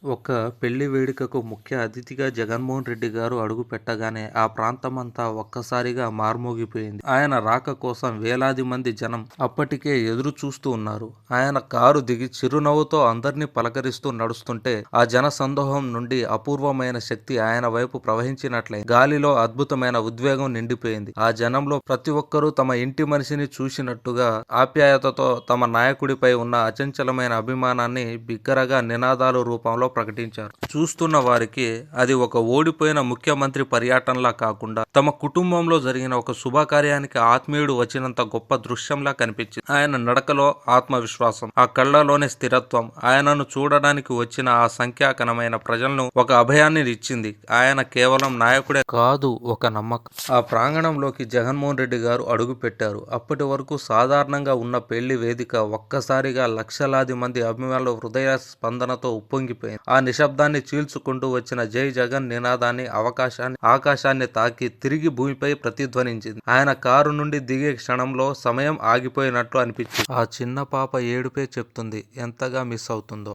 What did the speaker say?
ఒక పెళ్లి వేడుకకు ముఖ్య అతిథిగా జగన్మోహన్ రెడ్డి గారు అడుగు పెట్టగానే ఆ ప్రాంతమంతా ఒక్కసారిగా మార్మోగిపోయింది. ఆయన రాక కోసం వేలాది మంది జనం అప్పటికే ఎదురు చూస్తూ ఉన్నారు. ఆయన కారు దిగి చిరునవ్వుతో అందరినీ పలకరిస్తూ నడుస్తుంటే ఆ జన సందోహం నుండి అపూర్వమైన శక్తి ఆయన వైపు ప్రవహించినట్లే గాలిలో అద్భుతమైన ఉద్వేగం నిండిపోయింది. ఆ జనంలో ప్రతి ఒక్కరూ తమ ఇంటి మనిషిని చూసినట్టుగా ఆప్యాయతతో తమ నాయకుడిపై ఉన్న అచంచలమైన అభిమానాన్ని బిగ్గరగా నినాదాల రూపంలో ప్రకటించారు. చూస్తున్న వారికి అది ఒక ఓడిపోయిన ముఖ్యమంత్రి పర్యటనలా కాకుండా తమ కుటుంబంలో జరిగిన ఒక శుభకార్యానికి ఆత్మీయుడు వచ్చినంత గొప్ప దృశ్యంలా కనిపించింది. ఆయన నడకలో ఆత్మవిశ్వాసం, ఆ కళ్ళలోని స్థిరత్వం ఆయనను చూడడానికి వచ్చిన ఆ సంఖ్యాకనమైన ప్రజలను ఒక అభయాన్ని ఇచ్చింది. ఆయన కేవలం నాయకుడే కాదు, ఒక నమ్మకం. ఆ ప్రాంగణంలోకి జగన్మోహన్ రెడ్డి గారు అడుగు పెట్టారు. అప్పటి వరకు సాధారణంగా ఉన్న పెళ్లి వేదిక ఒక్కసారిగా లక్షలాది మంది అభిమానుల హృదయ స్పందనతో ఉప్పొంగిపోయింది. ఆ నిశ్శబ్దాన్ని చీల్చుకుంటూ వచ్చిన జై జగన్ నినాదాన్ని ఆకాశాన్ని తాకి తిరిగి భూమిపై ప్రతిధ్వనించింది. ఆయన కారు నుండి దిగే క్షణంలో సమయం ఆగిపోయినట్లు అనిపించింది. ఆ చిన్న పాప ఏడుపే చెప్తుంది ఎంతగా మిస్ అవుతుందో.